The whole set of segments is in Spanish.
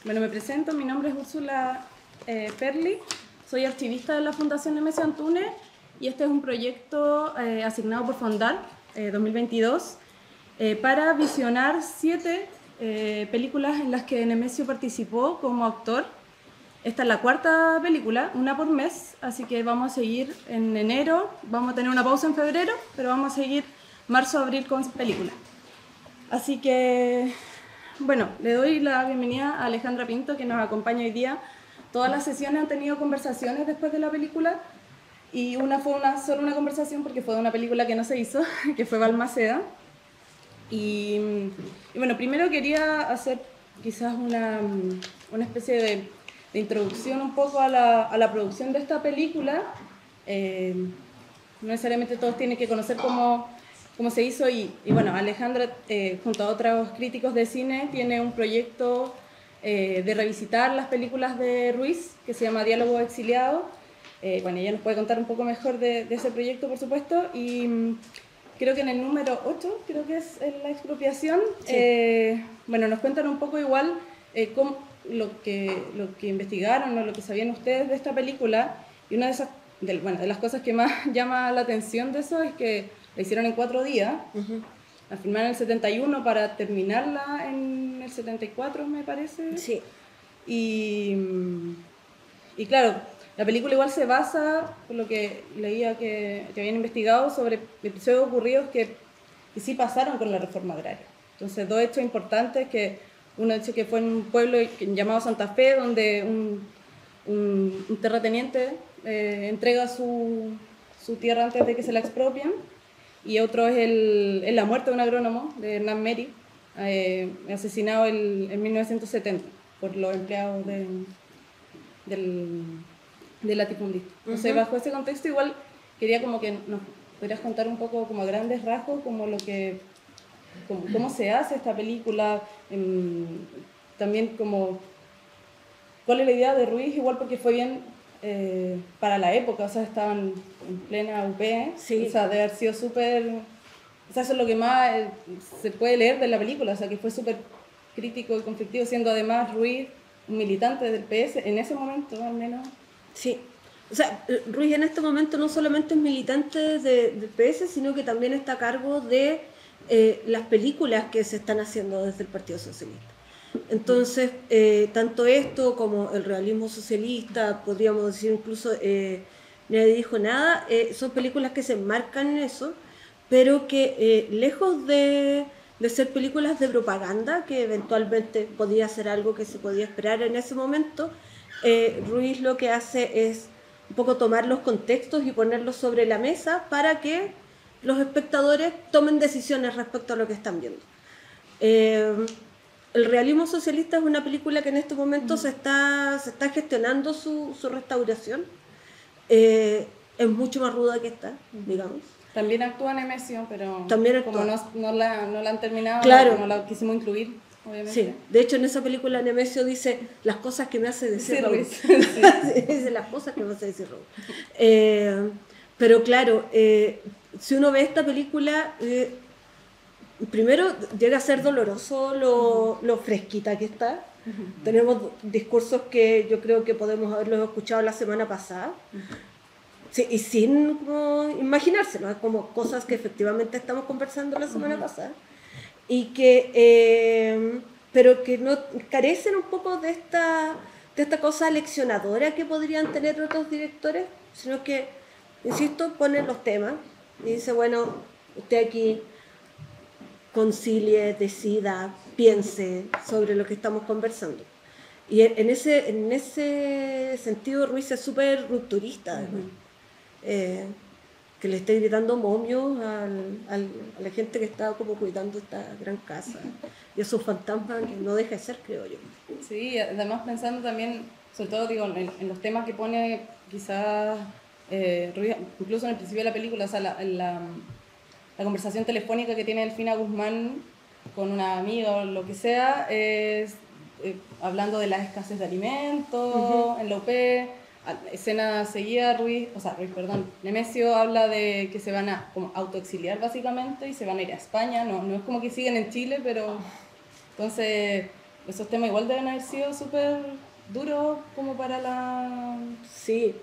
Bueno, me presento, mi nombre es Úrsula Perli, soy archivista de la Fundación Nemesio Antunes y este es un proyecto asignado por Fondar 2022 para visionar 7 películas en las que Nemesio participó como actor. Esta es la cuarta película, una por mes, así que vamos a seguir en enero, vamos a tener una pausa en febrero, pero vamos a seguir marzo-abril con películas. Así que, bueno, le doy la bienvenida a Alejandra Pinto, que nos acompaña hoy día. Todas las sesiones han tenido conversaciones después de la película y una fue solo una conversación porque fue de una película que no se hizo, que fue Balmaceda. Y bueno, primero quería hacer quizás una especie de introducción un poco a la producción de esta película. No necesariamente todos tienen que conocer cómo se hizo y bueno, Alejandra junto a otros críticos de cine tiene un proyecto de revisitar las películas de Ruiz que se llama Diálogo Exiliado. Bueno, ella nos puede contar un poco mejor de ese proyecto, por supuesto, y creo que en el número 8, creo que es la expropiación, sí. Bueno, nos cuentan un poco igual lo que investigaron o lo que sabían ustedes de esta película, y una de las cosas que más llama la atención de eso es que la hicieron en 4 días, la filmaron en el 71 para terminarla en el 74, me parece. Sí. Y claro, la película igual se basa, por lo que leía que habían investigado, sobre episodios ocurridos que sí pasaron con la reforma agraria. Entonces, 2 hechos importantes, que uno hecho que fue en un pueblo llamado Santa Fe, donde un terrateniente entrega su tierra antes de que se la expropien, y otro es la muerte de un agrónomo, de Hernán Meri, asesinado en 1970 por los empleados del latifundista. Entonces, bajo ese contexto, igual quería como que nos podrías contar un poco como a grandes rasgos como cómo se hace esta película, también como cuál es la idea de Ruiz, igual porque fue bien para la época, o sea, estaban en plena UP, sí. O sea, de haber sido súper, o sea, eso es lo que más se puede leer de la película, o sea, que fue súper crítico y conflictivo, siendo además Ruiz un militante del PS, en ese momento al menos. Sí, o sea, Ruiz en este momento no solamente es militante del PS, sino que también está a cargo de las películas que se están haciendo desde el Partido Socialista. Entonces, tanto esto como el realismo socialista, podríamos decir incluso Nadie dijo nada, son películas que se enmarcan en eso, pero que lejos de ser películas de propaganda, que eventualmente podía ser algo que se podía esperar en ese momento, Ruiz lo que hace es un poco tomar los contextos y ponerlos sobre la mesa para que los espectadores tomen decisiones respecto a lo que están viendo. El realismo socialista es una película que en este momento se está gestionando su restauración. Es mucho más ruda que esta, digamos. También actúa Nemesio, pero también como no la han terminado, claro. no la quisimos incluir, obviamente. Sí, de hecho en esa película Nemesio dice las cosas que me hace decir Raúl. Sí. Dice las cosas que me hace decir Raúl. Pero claro, si uno ve esta película, primero llega a ser doloroso lo fresquita que está. Tenemos discursos que yo creo que podemos haberlos escuchado la semana pasada. Sí, y sin como imaginárselo, es como cosas que efectivamente estamos conversando la semana pasada y que pero que no carecen un poco de esta cosa leccionadora que podrían tener otros directores, sino que, insisto, ponen los temas y dice, bueno, usted aquí concilie, decida, piense sobre lo que estamos conversando. Y en ese sentido Ruiz es súper rupturista, que le esté gritando momios a la gente que está como cuidando esta gran casa y esos fantasmas que no deja de ser, creo yo. Sí, además pensando también, sobre todo digo, en los temas que pone quizás Ruiz, incluso en el principio de la película, o sea, la conversación telefónica que tiene Delfina Guzmán con una amiga o lo que sea, es hablando de la escasez de alimentos en la UP. Escena seguida, Nemesio habla de que se van a como autoexiliar básicamente y se van a ir a España, no es como que siguen en Chile, pero entonces esos temas igual deben haber sido súper duros como para la... Sí,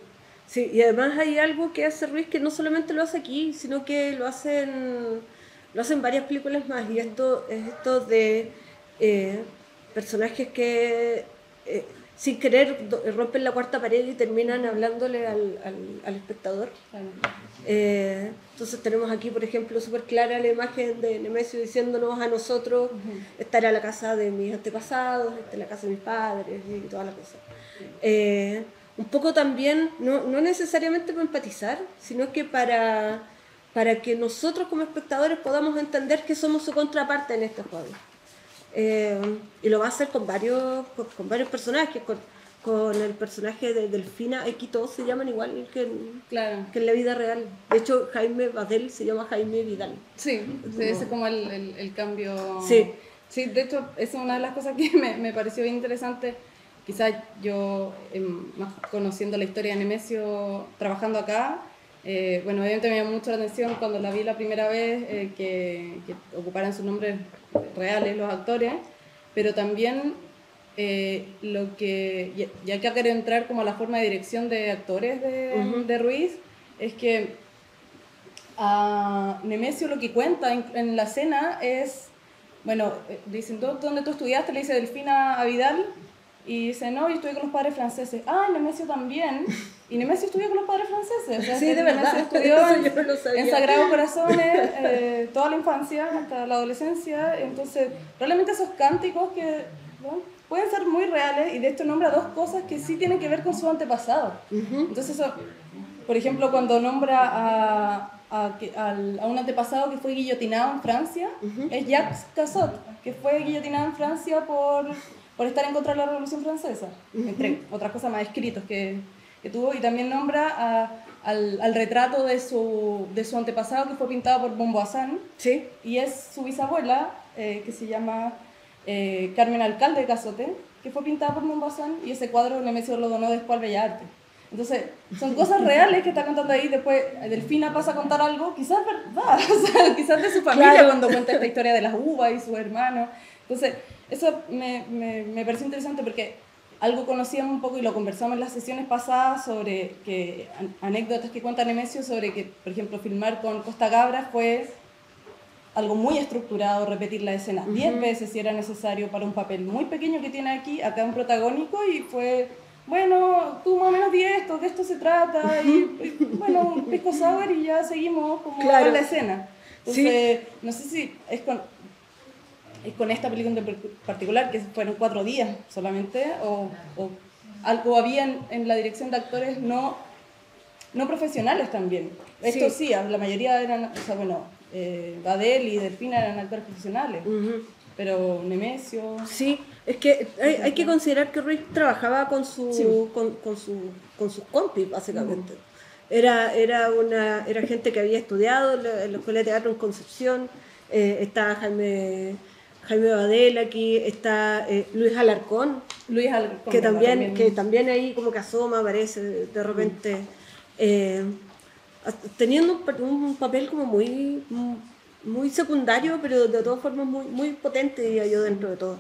sí, y además hay algo que hace Ruiz que no solamente lo hace aquí, sino que lo hacen varias películas más, y esto es esto de eh, personajes que sin querer rompen la cuarta pared y terminan hablándole al espectador. Claro. Entonces tenemos aquí, por ejemplo, súper clara la imagen de Nemesio diciéndonos a nosotros, esta era la casa de mis antepasados, esta es la casa de mis padres y toda la cosa. Un poco también, no necesariamente para empatizar, sino que para que nosotros como espectadores podamos entender que somos su contraparte en este juego. Y lo va a hacer con varios personajes, con el personaje de Delfina. Aquí todos se llaman igual Claro. que en la vida real. De hecho, Jaime Badel se llama Jaime Vidal. Sí, ese es como el cambio. Sí. Sí, de hecho, esa es una de las cosas que me pareció bien interesante. Quizás yo, más conociendo la historia de Nemesio, trabajando acá, bueno, obviamente me llamó mucho la atención cuando la vi la primera vez, que ocuparan sus nombres reales los actores, pero también lo que, ya que quiero entrar como a la forma de dirección de actores de Ruiz, es que a Nemesio lo que cuenta en la escena es, bueno, dicen, ¿dónde tú estudiaste? Le dice Delfina a Vidal, y dice, no, yo estudié con los padres franceses. Ah, Nemesio también. Y Nemesio estudió con los padres franceses. O sea, sí, de verdad. Estudió en no Sagrados Corazones toda la infancia hasta la adolescencia. Entonces, probablemente esos cánticos que pueden ser muy reales, y de esto nombra dos cosas que sí tienen que ver con su antepasado. Entonces, eso, por ejemplo, cuando nombra a un antepasado que fue guillotinado en Francia, es Jacques Cassot, que fue guillotinado en Francia por estar en contra de la Revolución Francesa, entre otras cosas más escritos que tuvo, y también nombra al retrato de su antepasado que fue pintado por Bomboazán, sí. y es su bisabuela, que se llama Carmen Alcalde de Cazote, que fue pintada por Bomboazán, y ese cuadro Nemesio lo donó después al Bellas Artes. Entonces, son cosas reales que está contando ahí. Después Delfina pasa a contar algo, quizás verdad, o sea, quizás de su familia, claro, cuando cuenta esta historia de las uvas y sus hermanos. Entonces, eso me pareció interesante porque algo conocíamos un poco y lo conversamos en las sesiones pasadas sobre que anécdotas que cuenta Nemesio sobre que, por ejemplo, filmar con Costa Gabras fue algo muy estructurado, repetir la escena 10 veces si era necesario para un papel muy pequeño que tiene aquí, acá un protagónico, y fue, bueno, tú más o menos di esto, de esto se trata, y bueno, un pisco sour y ya seguimos como con la escena. Entonces, sí, no sé si es con esta película en particular, que fueron 4 días solamente, o algo había en la dirección de actores no profesionales también. Esto sí, la mayoría eran, o sea, bueno, Badel y Delfina eran actores profesionales, pero Nemesio... Sí, es que hay que considerar que Ruiz trabajaba con sus compis, básicamente. Era gente que había estudiado en la Escuela de Teatro en Concepción. Está Jaime Badel aquí, está Luis Alarcón, que también ahí como que asoma, aparece de repente, teniendo un papel como muy secundario, pero de todas formas muy potente, diría yo, dentro de todo.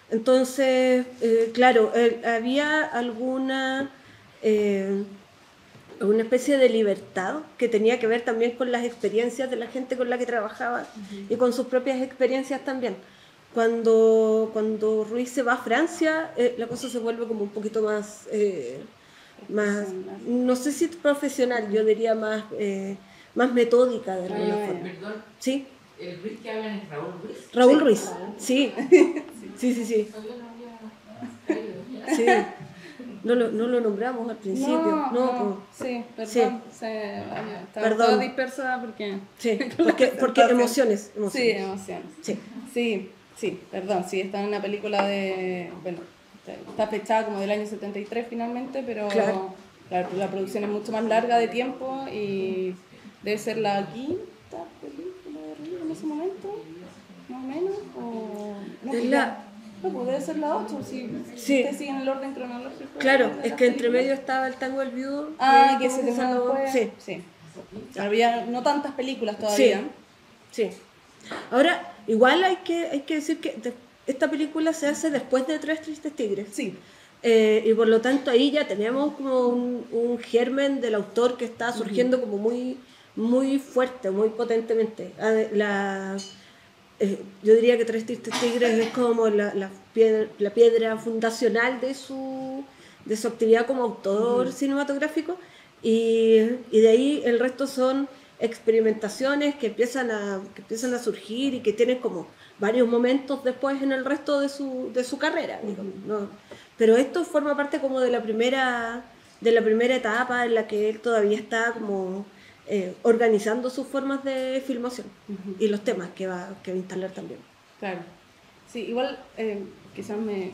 Entonces, claro, había alguna especie de libertad que tenía que ver también con las experiencias de la gente con la que trabajaba y con sus propias experiencias también. Cuando Ruiz se va a Francia, la cosa se vuelve como un poquito más no sé si profesional, yo diría más metódica de alguna forma. Perdón. ¿Sí? ¿El Ruiz que hablan es Raúl Ruiz? Raúl Ruiz, sí. Sí. Sí. No lo nombramos al principio. Sí, perdón. Sí. Estaba toda dispersa porque... Sí, porque emociones. Sí, emociones. Sí, perdón. Sí, está en una película de... Bueno, está fechada como del año 73 finalmente, pero claro, la producción es mucho más larga de tiempo y debe ser la quinta película de Ruiz en ese momento, más o menos. No, debe ser la 8, si ustedes siguen el orden cronológico. Claro, es que entre medio estaba El Tango del Viudo. Que se terminó después. Sí. Había no tantas películas todavía. Sí. Ahora, igual hay que decir que esta película se hace después de Tres Tristes Tigres. Sí. Y por lo tanto ahí ya tenemos como un germen del autor que está surgiendo como muy, muy fuerte, muy potentemente. Yo diría que Tres Tristes Tigres es como la piedra fundacional de su actividad como autor cinematográfico, y de ahí el resto son experimentaciones que empiezan a surgir y que tienen como varios momentos después en el resto de su carrera, digamos, ¿no? Pero esto forma parte como de la primera etapa en la que él todavía está como organizando sus formas de filmación y los temas que va a instalar también. Claro. Sí, igual quizás me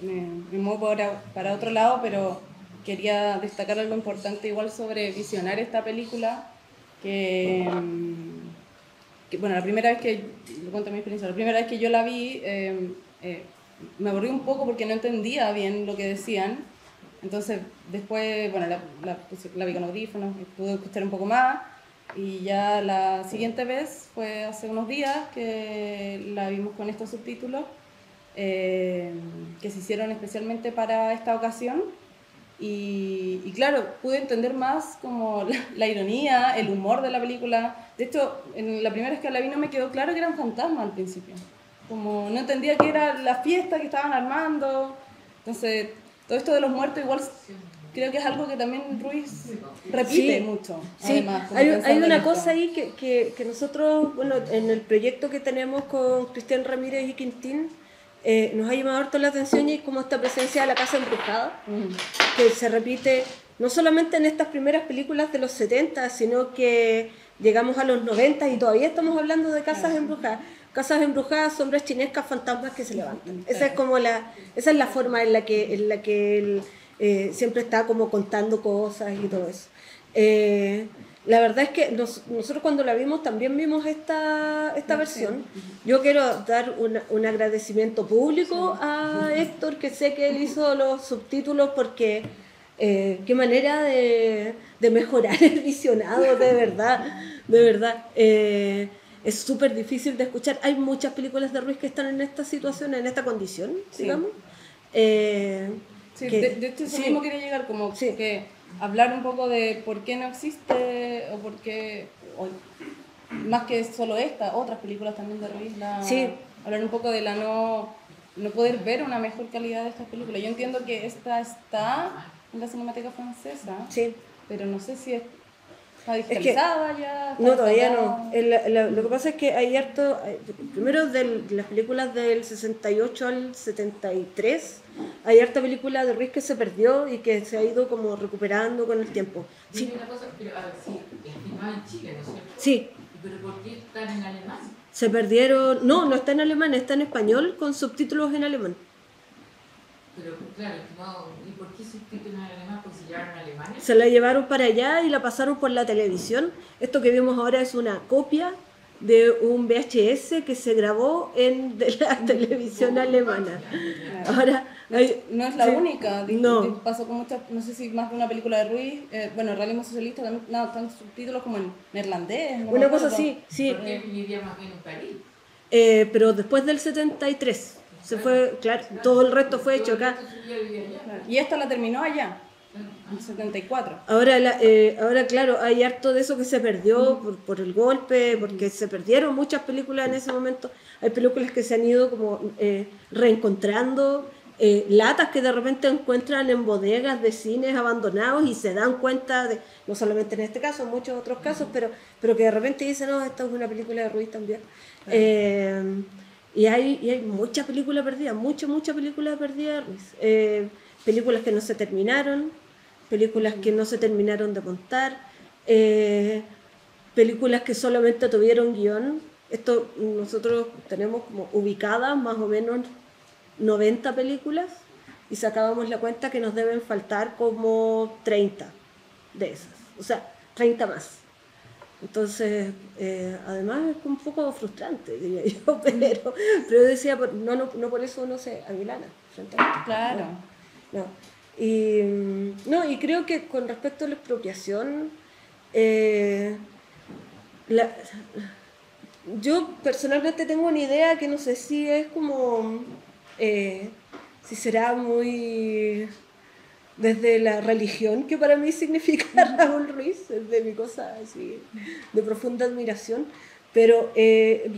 muevo para otro lado, pero quería destacar algo importante igual sobre visionar esta película, que bueno, la primera vez que, lo cuento mi experiencia, la primera vez que yo la vi, me aburrí un poco porque no entendía bien lo que decían. Entonces después, bueno, la vi con audífonos, pude escuchar un poco más, y ya la siguiente vez fue hace unos días que la vimos con estos subtítulos que se hicieron especialmente para esta ocasión, y claro, pude entender más como la ironía, el humor de la película. De hecho, en la primera vez que la vi no me quedó claro que eran fantasmas al principio, como no entendía que era la fiesta que estaban armando. Entonces todo esto de los muertos igual creo que es algo que también Ruiz repite mucho. Sí, además, hay una cosa ahí que nosotros, bueno, en el proyecto que tenemos con Cristian Ramírez y Quintín, nos ha llamado harto la atención, y es como esta presencia de la casa embrujada, que se repite no solamente en estas primeras películas de los 70, sino que llegamos a los 90 y todavía estamos hablando de casas embrujadas. Casas embrujadas, sombras chinescas, fantasmas que se levantan. Esa es como esa es la forma en la que él siempre está como contando cosas y todo eso. La verdad es que nosotros cuando la vimos también vimos esta versión. Yo quiero dar un agradecimiento público a Héctor, que sé que él hizo los subtítulos, porque qué manera de mejorar el visionado, de verdad, de verdad. Es súper difícil de escuchar. Hay muchas películas de Ruiz que están en esta situación, en esta condición, digamos. Sí, de hecho eso mismo quería llegar, como que hablar un poco de por qué no existe, o por qué, más que solo otras películas también de Ruiz, hablar un poco de la no poder ver una mejor calidad de estas películas. Yo entiendo que esta está en la Cinemateca Francesa, pero no sé si está digitalizada ya. No, todavía no. Lo que pasa es que hay harto, primero de las películas del 68 al 73, hay harta película de Ruiz que se perdió y que se ha ido como recuperando con el tiempo. Dime una cosa, pero a ver, sí, es filmada en Chile, ¿no es cierto? Sí. ¿Pero por qué están en alemán? Se perdieron, no está en alemán, está en español con subtítulos en alemán. Pero claro, ¿y por qué subtítulos en alemán? ¿Porque se llevaron a Alemania? Se la llevaron para allá y la pasaron por la televisión. Esto que vimos ahora es una copia de un VHS que se grabó de la televisión alemana. Ahora, no es la única. No. Pasó con muchas, no sé si más de una película de Ruiz, bueno, el realismo socialista también, están subtítulos como en neerlandés. No una cosa así, sí. Porque él vivía más bien en París. Pero después del 73 se fue, claro, todo el resto fue hecho acá. Y esta la terminó allá, en 74. Ahora, claro, hay harto de eso que se perdió por el golpe, porque se perdieron muchas películas en ese momento. Hay películas que se han ido como reencontrando, latas que de repente encuentran en bodegas de cines abandonados y se dan cuenta de, no solamente en este caso, en muchos otros casos, pero que de repente dicen, no, esta es una película de Ruiz también. Y hay mucha película perdida, mucha película perdida de Ruiz. Películas que no se terminaron, películas que no se terminaron de montar, películas que solamente tuvieron guión. Esto nosotros tenemos como ubicadas más o menos 90 películas, y sacábamos la cuenta que nos deben faltar como 30 de esas, o sea, 30 más. Entonces, además es un poco frustrante, diría yo, pero decía, no por eso uno se amilana frente a esto. Claro. No. Y creo que con respecto a la expropiación, yo personalmente tengo una idea que no sé si es como si será muy desde la religión que para mí significa Raúl Ruiz, es de mi cosa así, de profunda admiración, pero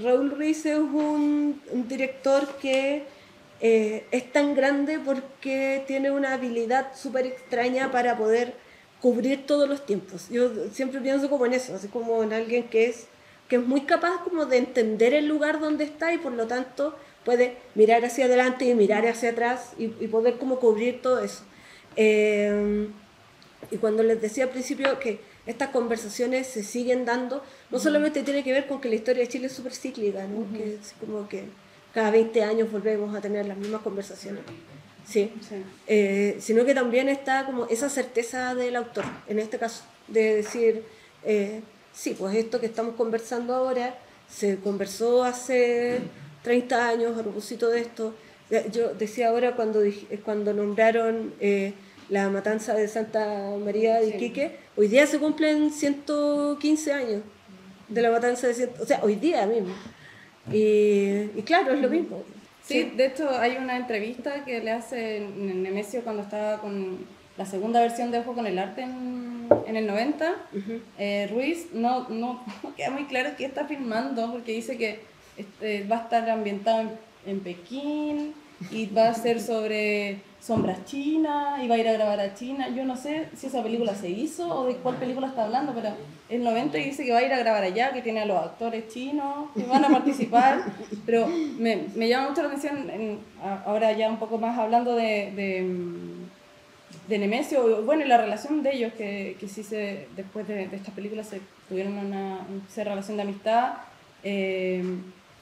Raúl Ruiz es un director que es tan grande porque tiene una habilidad súper extraña para poder cubrir todos los tiempos. Yo siempre pienso como en eso, así como en alguien que es muy capaz como de entender el lugar donde está y por lo tanto puede mirar hacia adelante y mirar hacia atrás y poder como cubrir todo eso. Y cuando les decía al principio que estas conversaciones se siguen dando, no solamente tiene que ver con que la historia de Chile es súper cíclica, ¿no? Que es como que cada 20 años volvemos a tener las mismas conversaciones. Sí. Sino que también está como esa certeza del autor, en este caso, de decir, sí, pues esto que estamos conversando ahora se conversó hace 30 años a propósito de esto. Yo decía ahora cuando nombraron la matanza de Santa María de Iquique, hoy día se cumplen 115 años de la matanza o sea, hoy día mismo. Y claro, es lo mismo. Sí, de hecho hay una entrevista que le hace Nemesio cuando estaba con la segunda versión de Ojo con el Arte en el 90. Ruiz no queda muy claro qué está filmando porque dice que va a estar ambientado en Pekín y va a ser sobre sombras chinas y va a ir a grabar a China. Yo no sé si esa película se hizo o de cuál película está hablando, pero el 90 dice que va a ir a grabar allá, que tiene a los actores chinos que van a participar, pero me llama mucho la atención, ahora ya un poco más hablando de Nemesio, bueno, y la relación de ellos, que sí después de estas películas se tuvieron una relación de amistad.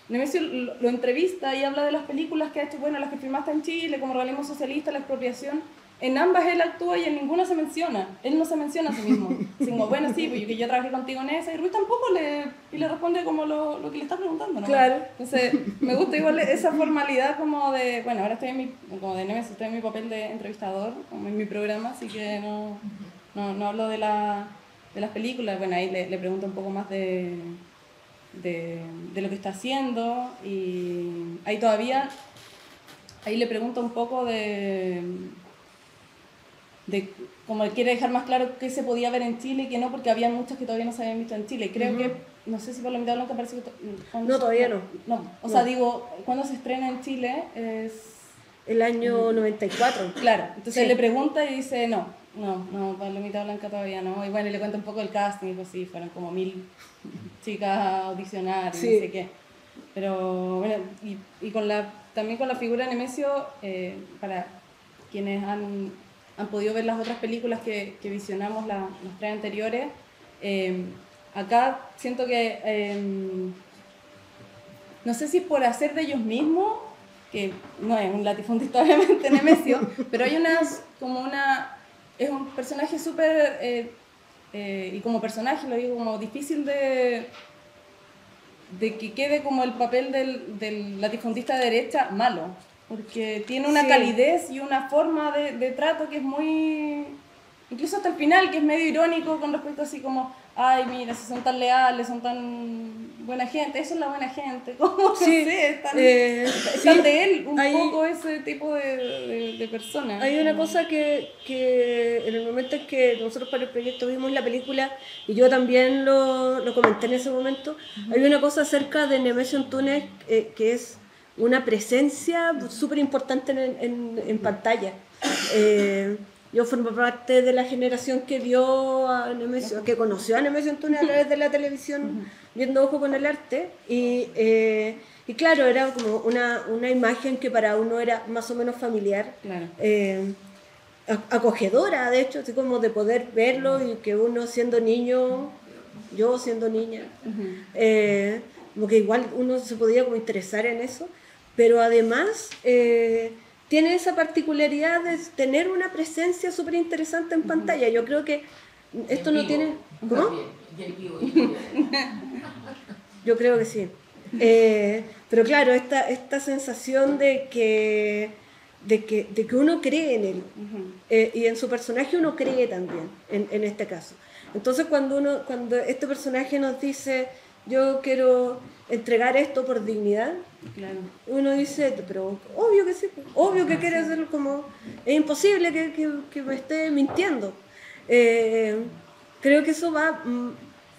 Nemesio lo entrevista y habla de las películas que ha hecho, bueno, las que filmaste en Chile, como Realismo Socialista, La Expropiación. En ambas él actúa y en ninguna se menciona. Él no se menciona a sí mismo. Así como, bueno, sí, pues yo trabajé contigo en esa, y Ruiz tampoco le responde como lo que le está preguntando, ¿no? Claro. Entonces, me gusta igual esa formalidad como de, bueno, ahora como de Nemesio, estoy en mi papel de entrevistador, como en mi programa, así que no hablo de las películas. Bueno, ahí le pregunto un poco más de lo que está haciendo y ahí le pregunto un poco de como él quiere dejar más claro qué se podía ver en Chile y qué no, porque había muchas que todavía no se habían visto en Chile. Creo que, no sé si por la mitad blanca parece que... No, todavía no. O sea, digo, cuando se estrena en Chile es... El año 94. Claro, entonces Sí. le pregunta y dice no, Palomita Blanca todavía no. Y bueno, y le cuenta un poco el casting, y pues sí, fueron como 1000 chicas a audicionar, Sí. y no sé qué. Pero bueno, y también con la figura de Nemesio, para quienes han podido ver las otras películas que visionamos, las 3 anteriores, acá siento que, no sé si por hacer de ellos mismos, que no es un latifundista obviamente Nemesio, pero hay es un personaje súper, y como personaje lo digo como difícil de que quede como el papel del latifundista de derecha malo, porque tiene una calidez y una forma de trato que es muy, incluso hasta el final, que es medio irónico con respecto así como, ay, mira, si son tan leales, son tan buena gente, eso es la buena gente, como Sí, no sé, están de él un hay, poco ese tipo de personas. Hay una cosa que en el momento en que nosotros para el proyecto vimos la película, y yo también lo comenté en ese momento, hay una cosa acerca de Nemesio Antunes que es una presencia súper importante en pantalla. Yo formo parte de la generación que vio a Nemesio, que conoció a Nemesio Antunes a través de la televisión, viendo Ojo con el Arte, y claro, era como una imagen que para uno era más o menos familiar, Claro. Acogedora, de hecho, así como de poder verlo y que uno siendo niño, yo siendo niña, como que igual uno se podía como interesar en eso, pero además tiene esa particularidad de tener una presencia súper interesante en pantalla. Yo creo que esto no tiene... ¿Cómo? Yo creo que sí. Pero claro, esta sensación de que uno cree en él, y en su personaje uno cree también, en este caso. Entonces cuando este personaje nos dice, yo quiero entregar esto por dignidad. Claro. Uno dice, pero obvio que sí, obvio que quiere hacerlo, como es imposible que me esté mintiendo. Creo que eso va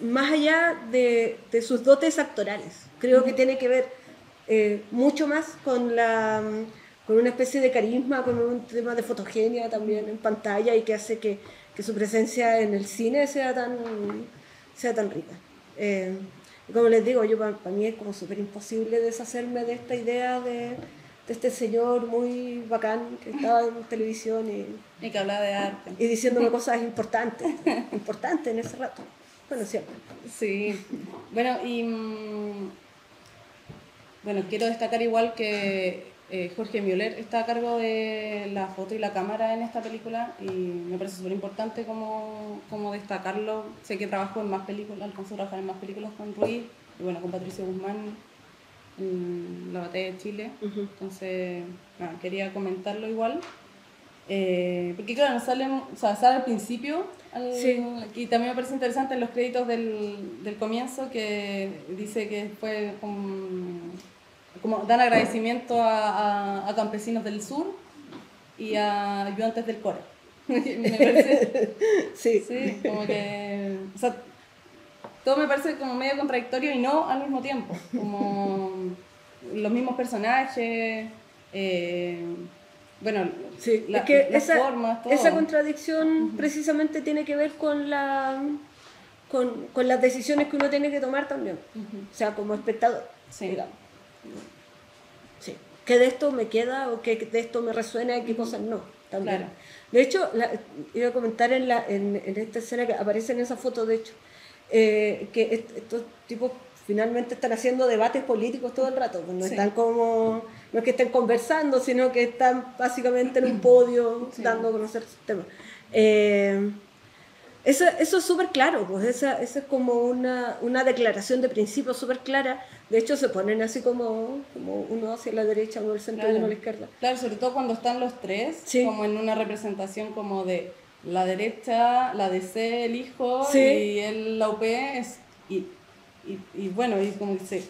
más allá de sus dotes actorales. Creo que tiene que ver mucho más con con una especie de carisma, con un tema de fotogenia también en pantalla, y que hace que su presencia en el cine sea tan rica. Como les digo, para mí es como súper imposible deshacerme de esta idea de este señor muy bacán que estaba en televisión Y que hablaba de arte. y diciéndome cosas importantes en ese rato. Bueno, siempre. Sí. Bueno, y bueno, quiero destacar igual que Jorge Müller está a cargo de la foto y la cámara en esta película, y me parece súper importante como destacarlo. Sé que trabajó en más películas, alcanzó a trabajar en más películas con Ruiz, y bueno, con Patricio Guzmán en La Batalla de Chile. Entonces, nada, quería comentarlo igual. Porque claro, sale al principio, Sí. y también me parece interesante en los créditos del comienzo, que dice que fue como dan agradecimiento a campesinos del sur y a ayudantes del Cora. Me parece, Sí. sí, como que, o sea, todo me parece como medio contradictorio y no al mismo tiempo, como los mismos personajes, bueno, Sí, es que las formas, todo. esa contradicción precisamente tiene que ver con con las decisiones que uno tiene que tomar también. O sea, como espectador, Sí. digamos. Sí. ¿Qué de esto me queda o qué de esto me resuena y qué cosas no? También. Claro. De hecho, iba a comentar en esta escena que aparece en esa foto, de hecho, que estos tipos finalmente están haciendo debates políticos todo el rato, pues no Sí. están como, no es que estén conversando, sino que están básicamente en un podio Sí. dando a conocer sus temas. Eso es súper claro, pues esa es como una declaración de principio súper clara. De hecho, se ponen así como uno hacia la derecha, uno al centro y uno a la izquierda. Claro, sobre todo cuando están los tres, Sí. como en una representación como de la derecha, la DC, el hijo, Sí. y la UP es, y bueno, y como que se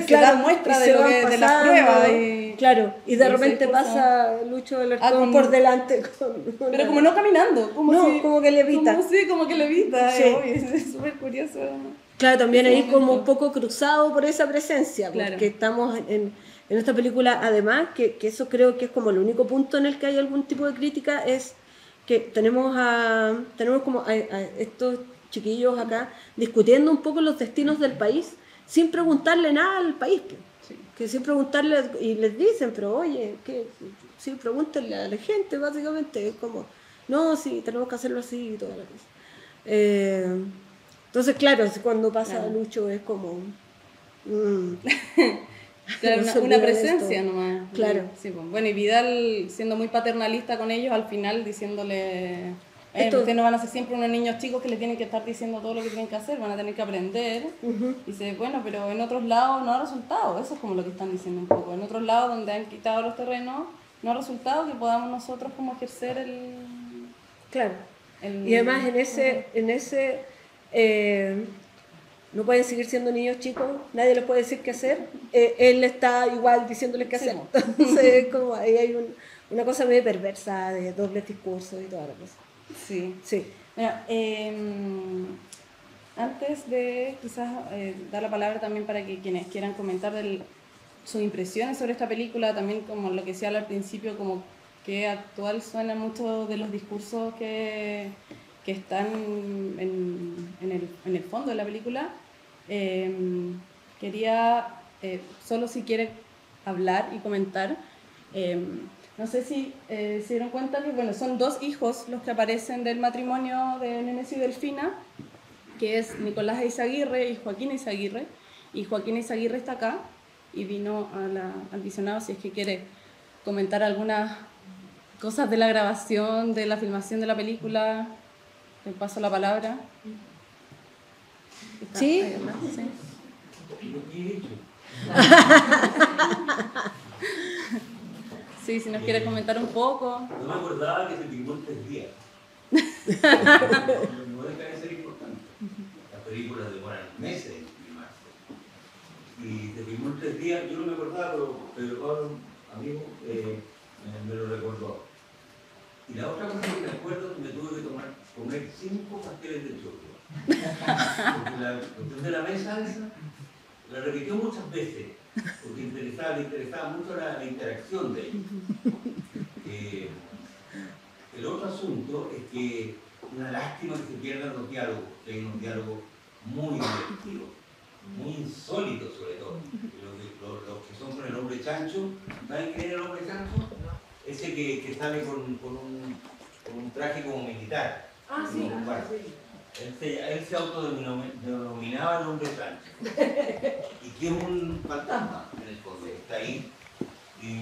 Claro, da muestra y de se lo van que de las pasando, pruebas. Y, claro, y de y ese repente discurso. pasa Lucho Alarcón con- por delante con Pero como no caminando, como No, si, como que levita. como que levita. Sí. Es súper curioso. Claro, también ese ahí como momento. un poco cruzado por esa presencia, Claro. porque estamos en esta película, además, que eso creo que es como el único punto en el que hay algún tipo de crítica, es que tenemos como a estos chiquillos acá discutiendo un poco los destinos del país, sin preguntarle nada al país, pues. Sí. Que sin preguntarle, y les dicen, pero oye, sí, pregúntenle a la gente, básicamente, es como, no, sí, tenemos que hacerlo así y toda la cosa. Entonces, claro, cuando pasa Claro. Lucho es como... Claro, no se una olvida de presencia esto. nomás. Claro. Sí, pues. Bueno, y Vidal siendo muy paternalista con ellos, al final diciéndole, Esto- ustedes no van a ser siempre unos niños chicos que le tienen que estar diciendo todo lo que tienen que hacer, van a tener que aprender. Dice, bueno, pero en otros lados no ha resultado, eso es como lo que están diciendo un poco. En otros lados donde han quitado los terrenos, no ha resultado que podamos nosotros como ejercer Claro. Y además en ese no pueden seguir siendo niños chicos, nadie les puede decir qué hacer, él está igual diciéndoles qué Sí, hacer. po. Entonces como ahí hay una cosa medio perversa de doble discurso y toda la cosa. Sí. Sí. Bueno, antes de quizás dar la palabra también para que quienes quieran comentar sus impresiones sobre esta película, también como lo que decía al principio, como que actual suena mucho de los discursos que están en el fondo de la película. Quería, solo si quiere hablar y comentar, no sé si se dieron cuenta que bueno, son dos hijos los que aparecen del matrimonio de Nenesio y Delfina, que es Nicolás Eizaguirre y Joaquín Eizaguirre, y Joaquín Eizaguirre está acá y vino al visionado si es que quiere comentar algunas cosas de la grabación, de la filmación de la película. Le paso la palabra. ¿Sí? Ahí está, sí. Sí, si nos quiere comentar un poco. No me acordaba que se filmó en 3 días. No deja de ser importante. Las películas demoran meses en filmarse. filmó en 3 días, yo no me acordaba, pero Pablo, amigo, me lo recordó. Y la otra cosa que me acuerdo es que me tuve que comer 5 pasteles de choclo. Porque la cuestión de la mesa esa la repitió muchas veces, porque le interesaba mucho la interacción de ellos. El otro asunto es que una lástima que se pierdan los diálogos, que hay unos diálogos muy divertidos, muy insólitos sobre todo. Los que son con el hombre chancho, ¿saben quién es el hombre chancho? Ese que sale con un traje como militar. Ah, sí. Él se autodenominaba el hombre chancho. Y que es un fantasma, en el fondo, está ahí. Y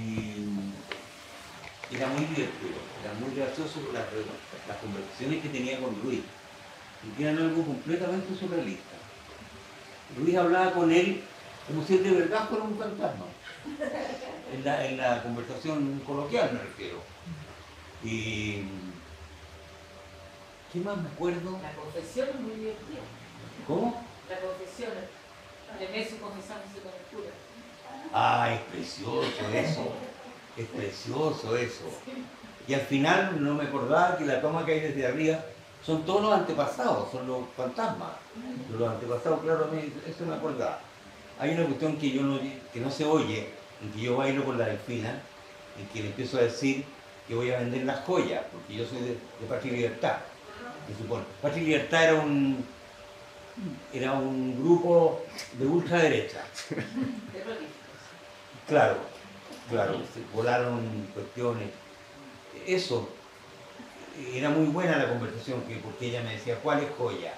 era muy divertido, era muy gracioso las conversaciones que tenía con Luis. Y que eran algo completamente surrealista. Luis hablaba con él como si él de verdad fuera un fantasma. En la conversación coloquial me refiero. Y ¿qué más me acuerdo? La confesión es muy divertida. ¿Cómo? La confesión. Nemesio confesándose con el cura. Ah, es precioso eso. Es precioso eso. Y al final no me acordaba que la toma que hay desde arriba son todos los antepasados, son los fantasmas. Los antepasados, claro, a mí eso me acordaba. Hay una cuestión que no se oye, en que yo bailo con la delfina, en que le empiezo a decir que voy a vender las joyas, porque yo soy de Patria y Libertad, se supone. Patria y Libertad era un grupo de ultraderecha. Claro, se volaron cuestiones. Eso, era muy buena la conversación, porque ella me decía, ¿cuál es joya?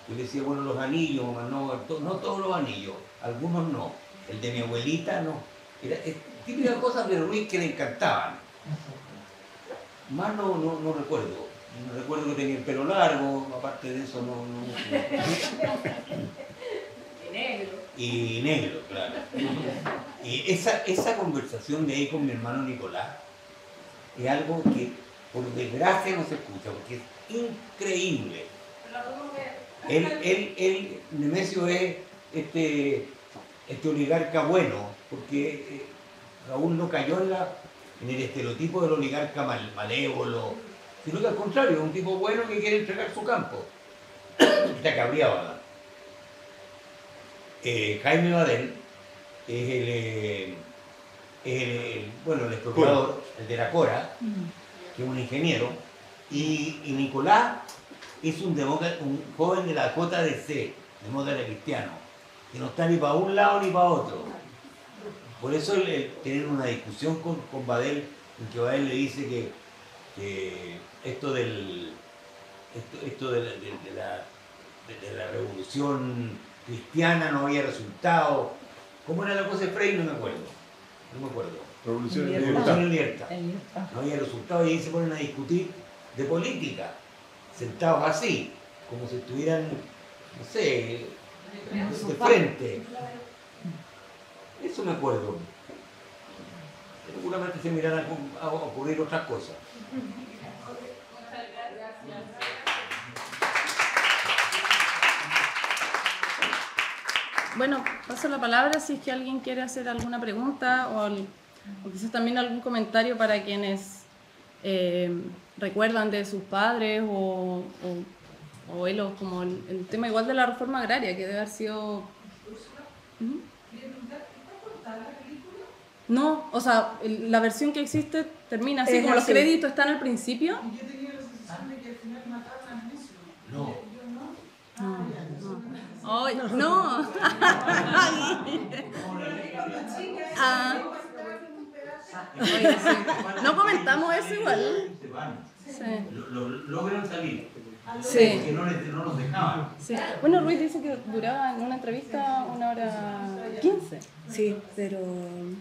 Yo le decía, bueno, los anillos, no todos los anillos, algunos no. El de mi abuelita no. Era típicas cosas de Ruiz que le encantaban. Más no recuerdo. No recuerdo que tenía el pelo largo, aparte de eso no. Y negro. Y negro, claro. Y esa conversación de ahí con mi hermano Nicolás es algo que por desgracia no se escucha, porque es increíble. Nemesio es este oligarca bueno, porque Raúl no cayó en el estereotipo del oligarca malévolo, sino que al contrario, es un tipo bueno que quiere entregar su campo. Está cabreado. Jaime Badel es el explorador, el de la Cora, que es un ingeniero, y Nicolás es un joven de la JDC, demócrata cristiano, que no está ni para un lado ni para otro. Por eso tener una discusión con Badel, en que Badel le dice que esto de la revolución cristiana no había resultado. ¿Cómo era la cosa de Frey? No me acuerdo. Revolución en libertad. No había resultado y ahí se ponen a discutir de política, sentados así, como si estuvieran, no sé, de frente. Eso me acuerdo. Seguramente se miran a ocurrir otras cosas. Bueno, paso la palabra si es que alguien quiere hacer alguna pregunta o quizás también algún comentario para quienes recuerdan de sus padres o abuelos, como el tema igual de la reforma agraria, que debe haber sido... ¿Mm? No, o sea, la versión que existe termina así, como los créditos están al principio. Yo tenía la sensación de que al final mataron a Nemesio. No. ¡Ay, no! No comentamos eso igual. Sí. Logran salir. Sí. Porque no los dejaban. Sí. Bueno, Ruiz dice que duraba en una entrevista 1:15. Sí, pero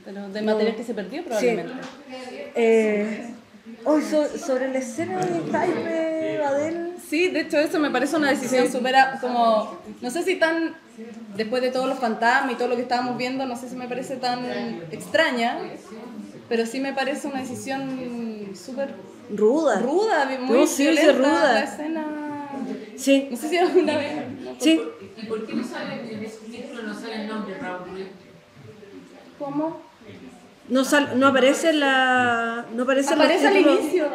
de material que se perdió probablemente. Hoy sobre la escena de Jaime Badel. Sí, de hecho eso me parece una decisión súper como, no sé si tan, después de todos los fantasmas y todo lo que estábamos viendo, no sé si me parece tan extraña, pero sí me parece una decisión súper ruda, muy violenta ruda. La escena. Sí. No sé si alguna vez. Sí. ¿Y por qué no sale en ese título no sale el nombre Raúl Ruiz? ¿Cómo? No aparece no aparece los Aparece al títulos. inicio.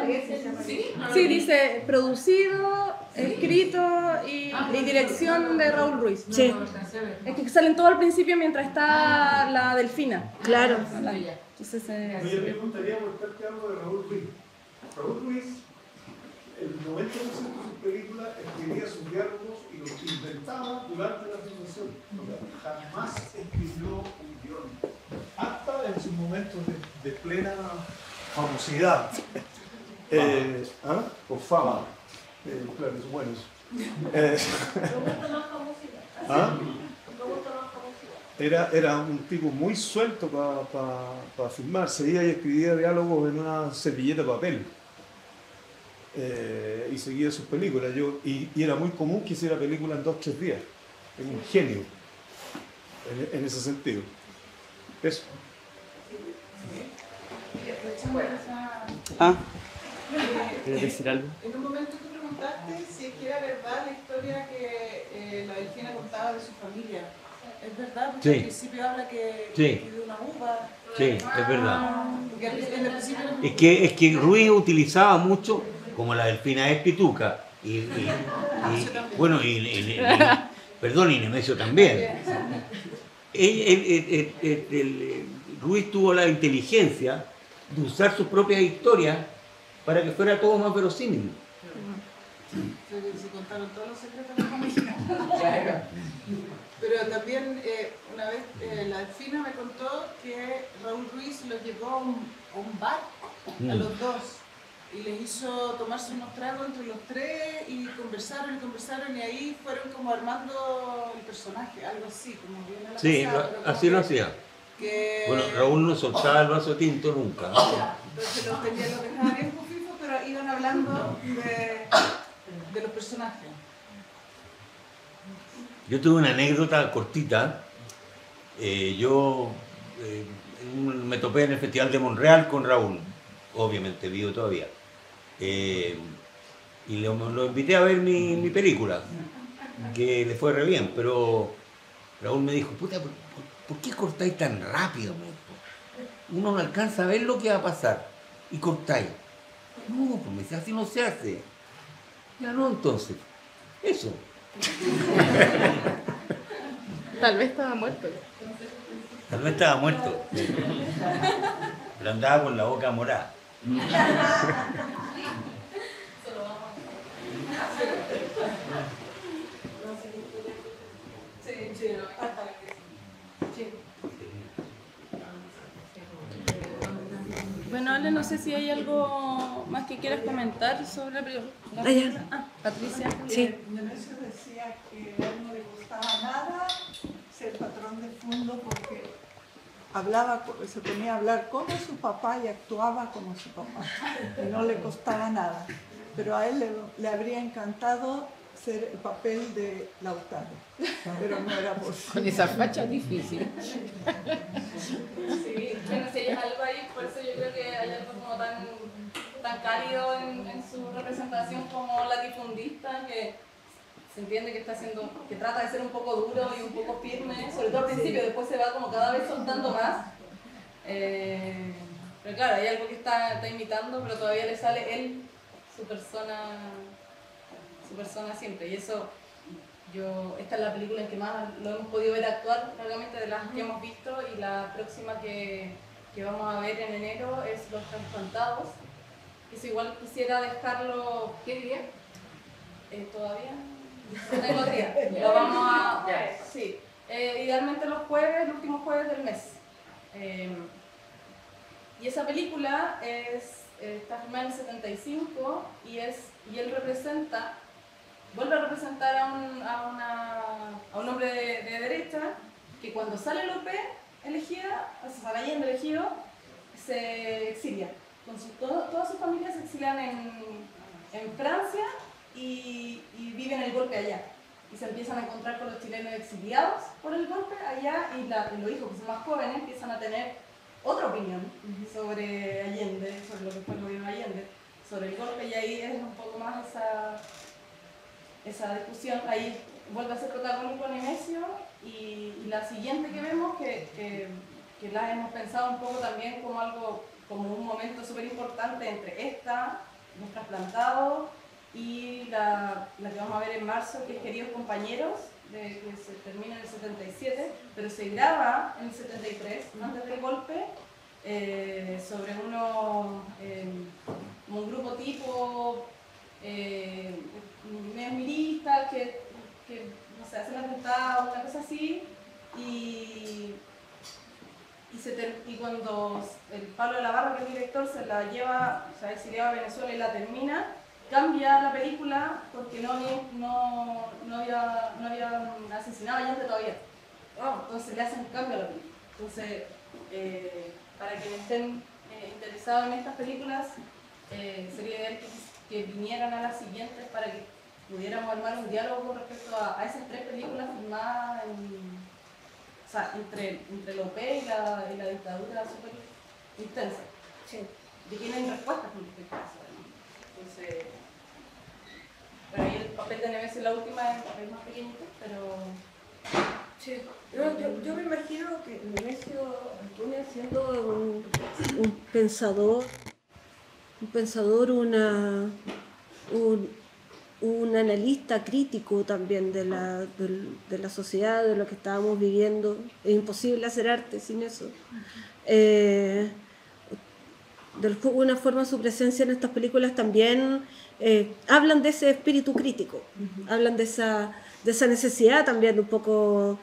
Sí, dice producido, escrito y dirección de Raúl Ruiz. Sí, No alcancé a ver. Es que salen todo al principio mientras está la Delfina. claro. Entonces, Oye, a mí me gustaría mostrarte algo de Raúl Ruiz. Raúl Ruiz, el 90% de sus películas escribía sus diálogos y los inventaba durante la filmación. Jamás escribió un guión. Hasta en sus momentos de plena famosidad. Con fama. Claro, es bueno eso. ¿Ah? Era un tipo muy suelto para filmar. Se iba y escribía diálogos en una servilleta de papel. Y seguía sus películas. Y era muy común que hiciera películas en 2-3 días. Es un genio en ese sentido. Eso. ¿Quieres decir algo? En un momento tú preguntaste si es que era verdad la historia que la Delfina contaba de su familia. ¿Es verdad? Porque Sí. al principio habla que Sí. pidió una uva. Sí, es verdad. Porque en el principio Es que Ruiz utilizaba mucho, como la Delfina es pituca, bueno, perdón, y Nemesio también. Ruiz tuvo la inteligencia de usar sus propias historias para que fuera todo más verosímil. se contaron todos los secretos de la familia. Pero también una vez la Delfina me contó que Raúl Ruiz los llevó a un bar a los dos y les hizo tomarse unos tragos entre los tres y conversaron y ahí fueron como armando el personaje, algo así, como bien a la Sí, pasada, pero así como lo hacía. que- Bueno, Raúl no soltaba el vaso de tinto nunca. Entonces los dejaba bien pufifos, pero iban hablando de los personajes. Yo tuve una anécdota cortita. Me topé en el Festival de Montreal con Raúl, obviamente vivo todavía. Y lo invité a ver mi película, que le fue re bien, pero Raúl me dijo, puta, ¿por qué cortáis tan rápido? Me dijo? Uno no alcanza a ver lo que va a pasar y cortáis. No, pues me dice, así no se hace. Ya no, entonces. Eso. tal vez estaba muerto. Tal vez estaba muerto. Pero andaba con la boca morada. Bueno, Ale, no sé si hay algo más que quieras comentar sobre la película. Ya. Patricia. Sí. Nemesio decía que a él no le gustaba nada ser patrón de fondo porque se ponía a hablar como su papá y actuaba como su papá y no le costaba nada. Pero a él le habría encantado ser el papel de Lautaro, pero no era Con posible. esa facha difícil. Sí, bueno, si hay algo ahí, por eso yo creo que hay algo como tan cálido en su representación como latifundista, que se entiende que que trata de ser un poco duro y un poco firme, sobre todo al principio, después se va como cada vez soltando más. Pero claro, hay algo que está imitando, pero todavía le sale él, su persona siempre. Y eso, esta es la película en que más lo hemos podido ver actuar largamente de las que hemos visto, y la próxima que vamos a ver en enero es Los Trasplantados. Eso igual quisiera dejarlo. ¿Qué día? Todavía no tengo día. Lo vamos a. Sí. Idealmente los jueves, el último jueves del mes. Y esa película está filmada en el 75 y él vuelve a representar a un hombre de derecha que cuando sale López elegida, o sea, sale Allende elegido, se exilia. Toda su familia se exilian en Francia y viven el golpe allá. Y se empiezan a encontrar con los chilenos exiliados por el golpe allá, y los hijos, que son más jóvenes, empiezan a tener otra opinión sobre Allende, sobre lo que fue el gobierno de Allende, sobre el golpe, y ahí es un poco más esa discusión. Ahí vuelve a ser protagónico Nemesio, y la siguiente que vemos, que que las hemos pensado un poco también como algo, como un momento súper importante entre esta, Los Trasplantados, y la que vamos a ver en marzo, que es Queridos Compañeros, que se termina en el 77, pero se graba en el 73, antes del golpe, sobre un grupo tipo medios miristas que no sé, hacen atentados, una cosa así, y cuando el Pablo de la Barra, que es el director, se la lleva, o sea, exiliado a Venezuela y la termina, cambia la película porque no había asesinado a gente todavía. Entonces le hacen cambio a la película. Entonces, para quienes estén interesados en estas películas, sería ideal que vinieran a las siguientes para que pudiéramos armar un diálogo con respecto a esas tres películas filmadas o sea, entre la OP y la dictadura súper intensa. Sí. Y tienen respuestas con respecto a eso, además. Entonces, bueno, ahí el papel de Neves en la última es un papel más pequeñito, pero... Sí. Yo me imagino que Nemesio Antunes siendo un pensador, un analista crítico también de la sociedad, de lo que estábamos viviendo. Es imposible hacer arte sin eso. De alguna forma su presencia en estas películas también hablan de ese espíritu crítico, hablan de esa necesidad también de un poco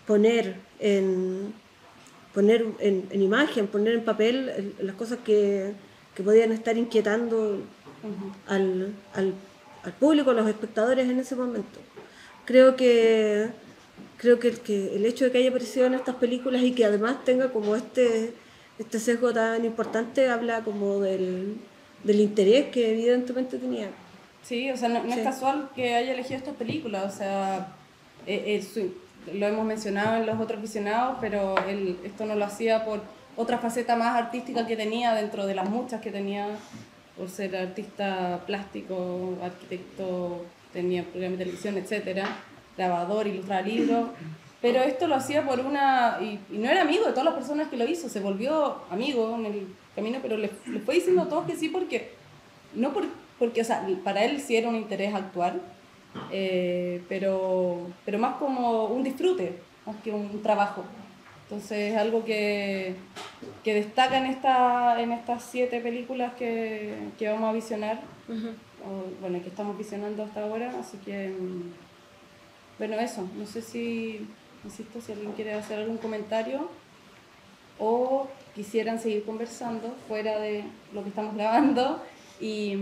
poner en imagen, poner en papel las cosas que podían estar inquietando al público, a los espectadores en ese momento. Creo que el hecho de que haya aparecido en estas películas y que además tenga como este sesgo tan importante habla como del interés que evidentemente tenía. Sí, o sea, no es casual que haya elegido estas películas, o sea, lo hemos mencionado en los otros visionados, pero esto no lo hacía por otra faceta más artística que tenía dentro de las muchas que tenía, por ser artista plástico, arquitecto, tenía programa de televisión, etcétera, grabador, ilustraba libros, pero esto lo hacía por y no era amigo de todas las personas que lo hizo, se volvió amigo en el camino, pero le fue diciendo a todos que sí porque o sea, para él sí era un interés actuar, pero más como un disfrute, más que un trabajo. Entonces es algo que destaca en estas 7 películas que vamos a visionar, bueno, que estamos visionando hasta ahora, así que, bueno, eso, no sé si alguien quiere hacer algún comentario o quisieran seguir conversando fuera de lo que estamos grabando y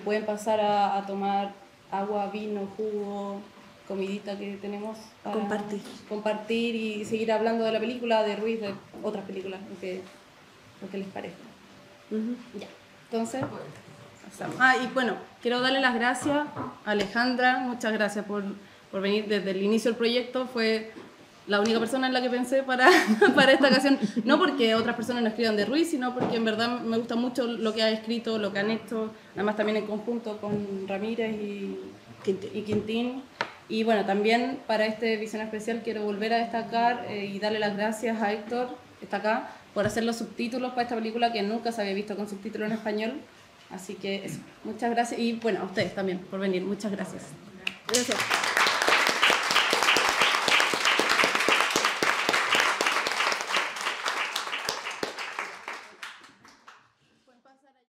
pueden pasar a tomar agua, vino, jugo, comidita que tenemos para compartir y seguir hablando de la película, de Ruiz, de otras películas, lo que les parezca. Ya, entonces, pasamos. Y bueno, quiero darle las gracias a Alejandra, muchas gracias por venir desde el inicio del proyecto, fue la única persona en la que pensé para esta ocasión, no porque otras personas no escriban de Ruiz, sino porque en verdad me gusta mucho lo que ha escrito, lo que han hecho, además también en conjunto con Ramírez y Quintín. Y bueno, también para este Visión Especial quiero volver a destacar y darle las gracias a Héctor, que está acá, por hacer los subtítulos para esta película que nunca se había visto con subtítulos en español. Así que eso, muchas gracias. Y bueno, a ustedes también por venir, muchas gracias. Gracias.